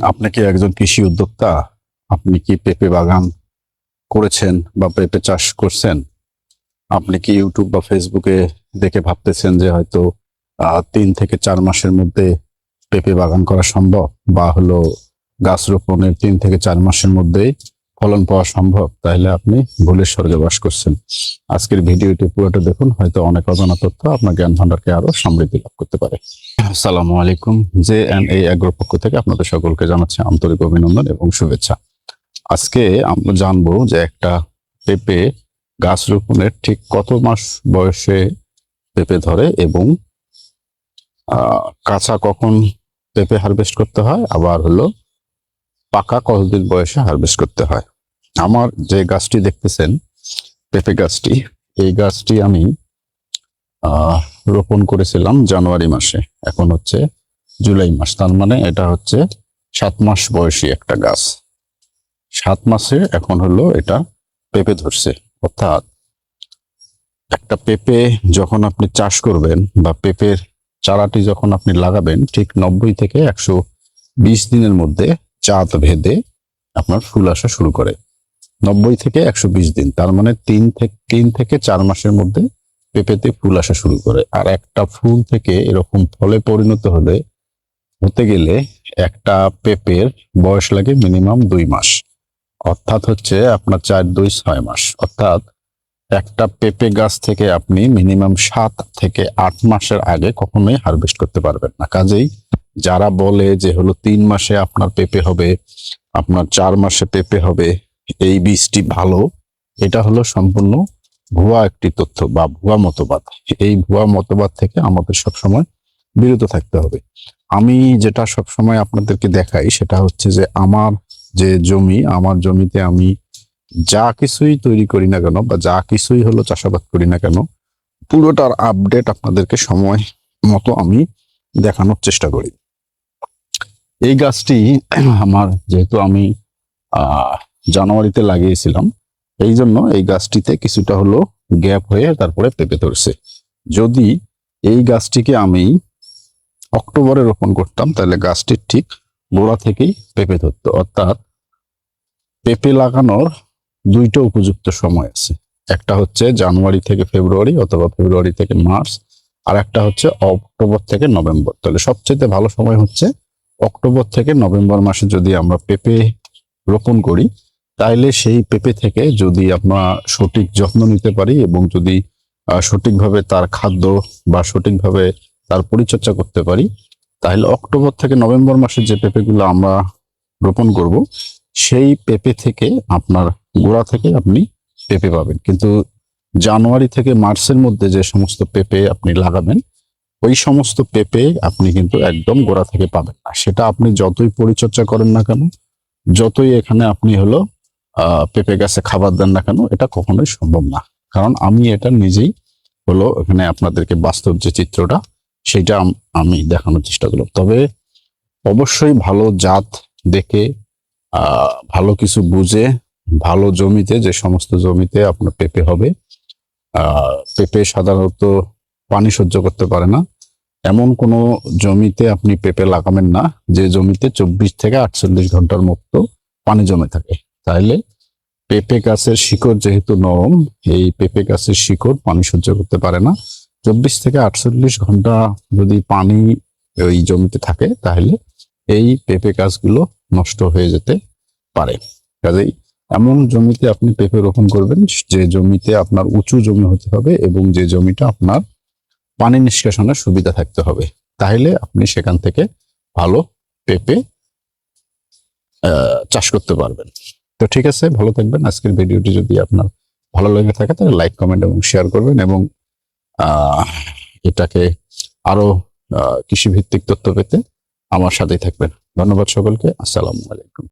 আপনি কি একজন কৃষি উদ্যোক্তা? আপনি কি পেঁপে বাগান করেছেন বা পেঁপে চাষ করছেন? আপনি কি ইউটিউব বা ফেসবুকে দেখে ভাবতেছেন যে হয়তো 3 থেকে 4 মাসের মধ্যে পেঁপে বাগান করা সম্ভব, বা হলো গাছ রোপণের 3 থেকে 4 মাসের মধ্যেই ফলন পাওয়া সম্ভব? তাহলে আপনি ভুলের স্বর্গে বাস করছেন। আজকের ভিডিওটি পুরোটা দেখুন, হয়তো অনেক অজানা তথ্য আপনার জ্ঞান ভান্ডারকে আরো সমৃদ্ধি লাভ করতে পারে। আসসালামু আলাইকুম। JNA এগ্রোর পক্ষ থেকে আপনাদের সকলকে জানাচ্ছি আন্তরিক অভিনন্দন এবং শুভেচ্ছা। আজকে আমরা জানবো যে একটা পেঁপে গাছ রোপণের ঠিক কত মাস বয়সে পেঁপে ধরে, এবং কাঁচা কখন পেঁপে হারভেস্ট করতে হয়, আবার হলো পাকা কতদিন বয়সে হারভেস্ট করতে হয়। আমার যে গাছটি দেখতেছেন, পেঁপে গাছটি, এই গাছটি আমি রোপণ করেছিলাম জানুয়ারি মাসে। এখন হচ্ছে জুলাই মাস, তার মানে এটা হচ্ছে 7 মাস বয়সী একটা গাছ। 7 মাসে এখন হলো এটা পেঁপে ধরছে। অর্থাৎ একটা পেঁপে যখন আপনি চাষ করবেন বা পেঁপের চারাটি যখন আপনি লাগাবেন, ঠিক 90 থেকে 120 দিনের মধ্যে চাঁদ ভেদে আপনার ফুল আসা শুরু করে। 90 থেকে 120 দিন, তার মানে 3 থেকে 4 মাসের মধ্যে পেঁপেতে ফুল আসা শুরু করে। আর একটা ফুল থেকে এরকম ফলে পরিণত হতে গেলে একটা পেঁপের বয়স লাগে মিনিমাম 2 মাস। অর্থাৎ হচ্ছে আপনার 4 2 6 মাস। অর্থাৎ একটা পেঁপে গাছ থেকে আপনি মিনিমাম 7 থেকে 8 মাসের আগে কখনোই হারভেস্ট করতে পারবেন না। কাজেই যারা বলে যে হলো 3 মাসে আপনার পেঁপে হবে, আপনার 4 মাসে পেঁপে হবে, এই বীজটি ভালো, এটা হলো সম্পূর্ণ ভুয়া একটি তথ্য বা ভুয়া মতবাদ। এই ভুয়া মতবাদ থেকে আমাদের সবসময় বিরত থাকতে হবে। আমি যেটা সবসময় আপনাদেরকে দেখাই সেটা হচ্ছে যে আমার যে জমি, আমার জমিতে আমি যা কিছুই তৈরি করি না কেন বা যা কিছুই হলো চাষাবাদ করি না কেন, পুরোটার আপডেট আপনাদেরকে সময় মতো আমি দেখানোর চেষ্টা করি। এই গাছটি আমার, যেহেতু আমি জানুয়ারিতে লাগিয়েছিলাম, এই জন্য এই গাছটিতে কিছুটা হলো গ্যাপ হয়ে তারপরে পেঁপে ধরছে। যদি এই গাছটিকে আমি অক্টোবরে রোপণ করতাম তাহলে গাছটির ঠিক গোড়া থেকেই পেঁপে ধরতো। অর্থাৎ পেঁপে লাগানোর দুইটা উপযুক্ত সময় আছে। একটা হচ্ছে জানুয়ারি থেকে ফেব্রুয়ারি অথবা ফেব্রুয়ারি থেকে মার্চ, আর একটা হচ্ছে অক্টোবর থেকে নভেম্বর। তাহলে সবচেয়ে ভালো সময় হচ্ছে অক্টোবর থেকে নভেম্বর মাসে যদি আমরা পেঁপে রোপণ করি, তাইলে সেই পেঁপে থেকে যদি আমরা সঠিক যত্ন নিতে পারি এবং যদি সঠিকভাবে তার খাদ্য বা সঠিকভাবে তার পরিচর্যা করতে পারি, তাহলে অক্টোবর থেকে নভেম্বর মাসে যে পেঁপেগুলো আমরা রোপণ করব, সেই পেঁপে থেকে আপনার গোড়া থেকে আপনি পেঁপে পাবেন। কিন্তু জানুয়ারি থেকে মার্চের মধ্যে যে সমস্ত পেঁপে আপনি লাগাবেন, ওই সমস্ত পেঁপে আপনি কিন্তু একদম গোড়া থেকে পাবেন না। সেটা আপনি যতই পরিচর্যা করেন না কেন, যতই এখানে আপনি হলো পেঁপে গাছে খাবার দেন না কেন, এটা কখনোই সম্ভব না। কারণ আমি এটা নিজেই হলো এখানে আপনাদেরকে বাস্তব যে চিত্রটা, সেটা আমি দেখানোর চেষ্টা করলাম। তবে অবশ্যই ভালো জাত দেখে, ভালো কিছু বুঝে, ভালো জমিতে, যে সমস্ত জমিতে আপনার পেঁপে হবে, পেঁপে সাধারণত পানি সহ্য করতে পারে না, এমন কোনো জমিতে আপনি পেঁপে লাগাবেন না যে জমিতে 24 থেকে 48 ঘন্টার মতো পানি জমে থাকে। তাহলে পেঁপে গাছের শিকড় যেহেতু নরম, এই পেঁপে গাছের শিকড় পানি সহ্য করতে পারে না। 24 থেকে 48 ঘন্টা যদি পানি ওই জমিতে থাকে, তাহলে এই পেঁপে গাছগুলো নষ্ট হয়ে যেতে পারে। কাজেই এমন জমিতে আপনি পেঁপে রোপণ করবেন যে জমিতে আপনার উঁচু জমি হতে হবে এবং যে জমিটা আপনার পানি নিষ্কাশনের সুবিধা থাকতে হবে। তাহলে আপনি সেখান থেকে ভালো পেঁপে চাষ করতে পারবেন। তো ঠিক আছে, ভালো থাকবেন। আজকের ভিডিওটি যদি আপনার ভালো লেগে থাকে তাহলে লাইক, কমেন্ট এবং শেয়ার করবেন, এবং এটাকে আরো কৃষি ভিত্তিক তথ্য পেতে আমার সাথেই থাকবেন। ধন্যবাদ সকলকে। আসসালামু আলাইকুম।